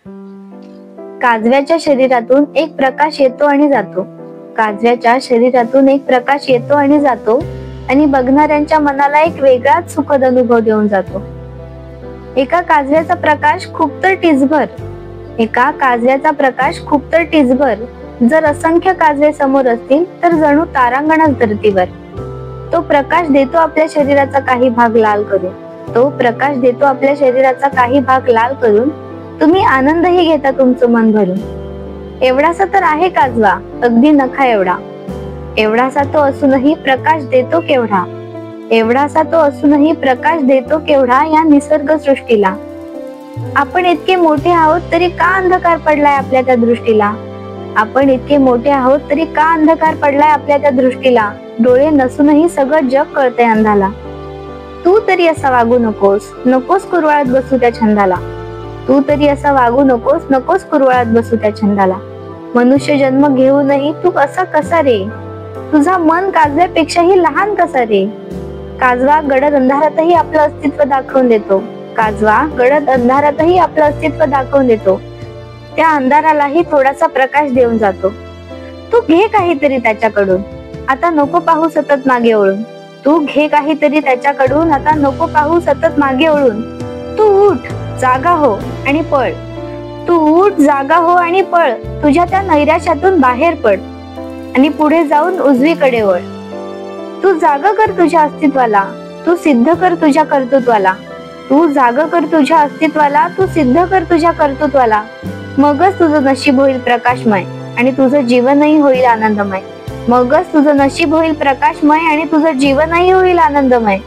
काजव्याच्या शरीरातून एक प्रकाश येतो आणि जातो. काजव्याच्या शरीरातून एक प्रकाश येतो आणि जातो आणि बघणाऱ्यांच्या मनाला एक वेगळाच सुखद अनुभव देऊन जातो. एका काजव्याचा प्रकाश खूप तर टिचभर जर असंख्य काजवे समोर असतील तर जणू तारांगणच धरतीवर. तो प्रकाश देतो आपल्या शरीराचा काही भाग लाल करून. तुम्ही आनंदही घेता तुमचं मन भरून. एवढासा तर आहे काजवा, अगदी नखा एवढा. एवढासा तो असूनही प्रकाश देतो केवढा या निसर्ग सृष्टीला. आपण इतके मोठे आहोत तरी का अंधकार पडलाय आपल्या त्या दृष्टीला. डोळे नसूनही सगळं जग कळतंय अंधाला. तू तरी असा वागू नकोस कुरवाळत बसू त्या छंदाला. मनुष्य जन्म घेऊनही तू असा कसा रे. तुझा मन काजव्यापेक्षाही लहान कसा रे. काजवा गडद अंधारातही आपलं अस्तित्व दाखवून देतो. त्या अंधारालाही थोडासा प्रकाश देऊन जातो. तू घे काहीतरी त्याच्याकडून, आता नको पाहू सतत मागे वळून. तू उठ, जागा हो आणि पळ. तुझ्या त्या नैराश्यातून बाहेर पड आणि पुढे जाऊन उजवीकडे वळ. तू जागा कर तुझ्या अस्तित्वाला, तू सिद्ध कर तुझ्या कर्तृत्वाला. मगच तुझं नशीब होईल प्रकाशमय आणि तुझं जीवनही होईल आनंदमय.